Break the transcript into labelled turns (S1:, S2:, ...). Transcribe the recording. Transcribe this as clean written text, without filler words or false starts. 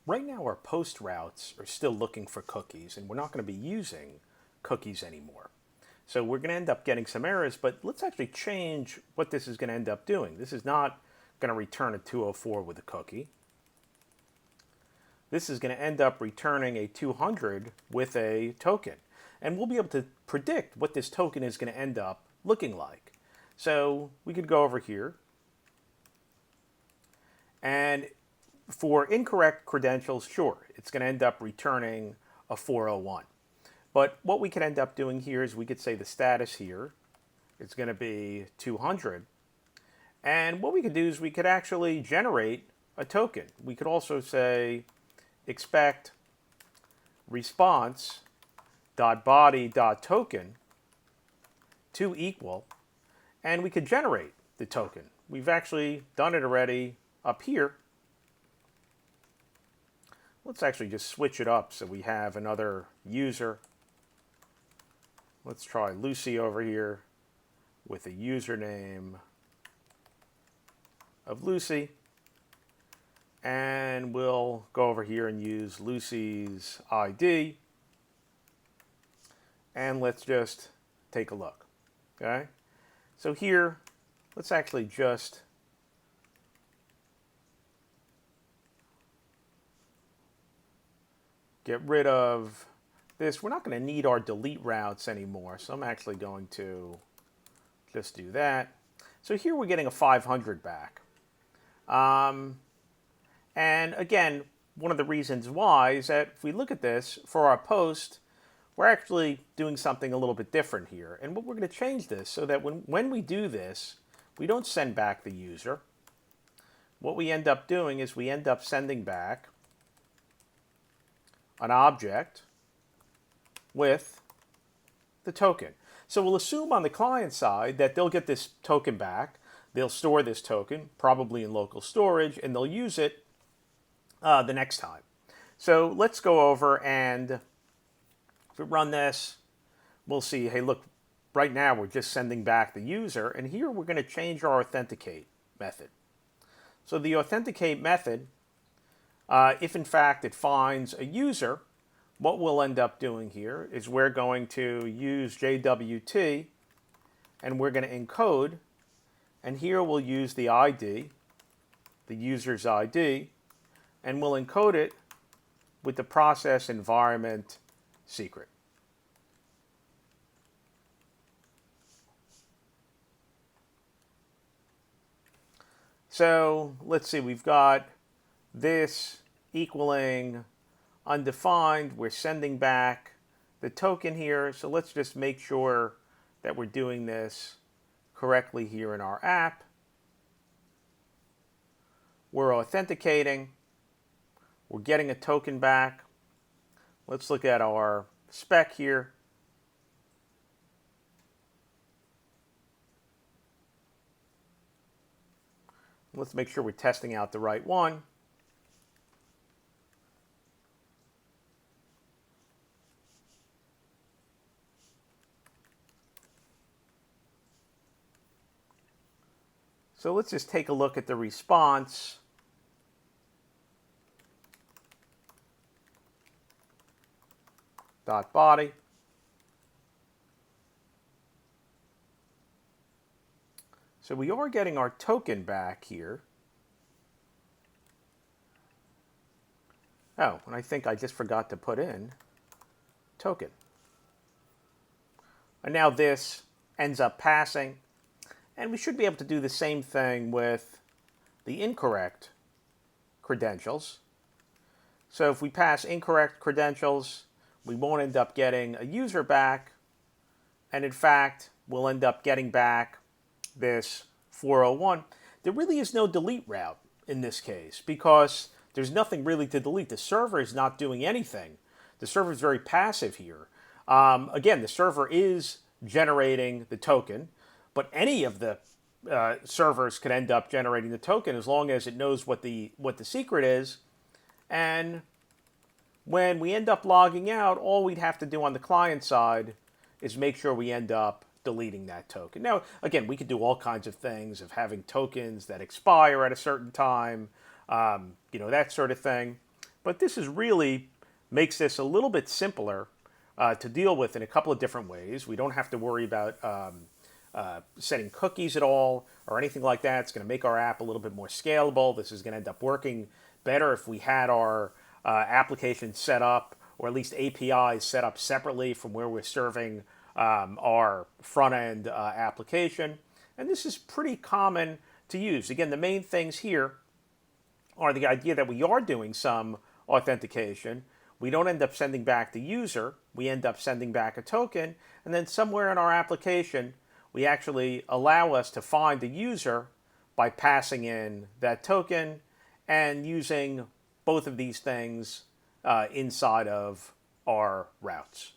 S1: right now our post routes are still looking for cookies, and we're not going to be using cookies anymore. So we're going to end up getting some errors, but let's actually change what this is going to end up doing. This is not going to return a 204 with a cookie. This is going to end up returning a 200 with a token. And we'll be able to predict what this token is going to end up looking like. So we could go over here. And for incorrect credentials, sure, it's going to end up returning a 401. But what we could end up doing here is we could say the status here is going to be 200. And what we could do is we could actually generate a token. We could also say expect response dot body dot token to equal, and we could generate the token. We've actually done it already up here. Let's actually just switch it up so we have another user. Let's try Lucy over here with a username of Lucy. And we'll go over here and use Lucy's ID. And let's just take a look. Okay? So here, let's actually just get rid of this. We're not going to need our delete routes anymore, so I'm actually going to just do that. So here we're getting a 500 back. And again, one of the reasons why is that if we look at this for our post, we're actually doing something a little bit different here. And what we're going to change this so that when we do this, we don't send back the user. What we end up doing is we end up sending back an object with the token. So we'll assume on the client side that they'll get this token back. They'll store this token, probably in local storage, and they'll use it the next time. So let's go over and if we run this, we'll see, hey, look, right now we're just sending back the user, and here we're going to change our authenticate method. So the authenticate method, if in fact it finds a user, what we'll end up doing here is we're going to use JWT, and we're going to encode, and here we'll use the ID, the user's ID, and we'll encode it with the process environment secret. So let's see, we've got this equaling undefined. We're sending back the token here. So let's just make sure that we're doing this correctly here in our app. We're authenticating. We're getting a token back. Let's look at our spec here. Let's make sure we're testing out the right one. So let's just take a look at the response. Dot body. So we are getting our token back here. Oh, and I think I just forgot to put in token. And now this ends up passing. And we should be able to do the same thing with the incorrect credentials. So if we pass incorrect credentials, we won't end up getting a user back. And in fact, we'll end up getting back this 401. There really is no delete route in this case because there's nothing really to delete. The server is not doing anything. The server is very passive here. Again, the server is generating the token, but any of the servers could end up generating the token as long as it knows what the secret is. And when we end up logging out, all we'd have to do on the client side is make sure we end up deleting that token. Now, again, we could do all kinds of things of having tokens that expire at a certain time, that sort of thing. But this is really makes this a little bit simpler to deal with in a couple of different ways. We don't have to worry about setting cookies at all or anything like that. It's going to make our app a little bit more scalable. This is going to end up working better if we had our application set up, or at least APIs set up separately from where we're serving our front end application. And this is pretty common to use. Again, the main things here are the idea that we are doing some authentication. We don't end up sending back the user, we end up sending back a token, and then somewhere in our application, we actually allow us to find the user by passing in that token and using both of these things inside of our routes.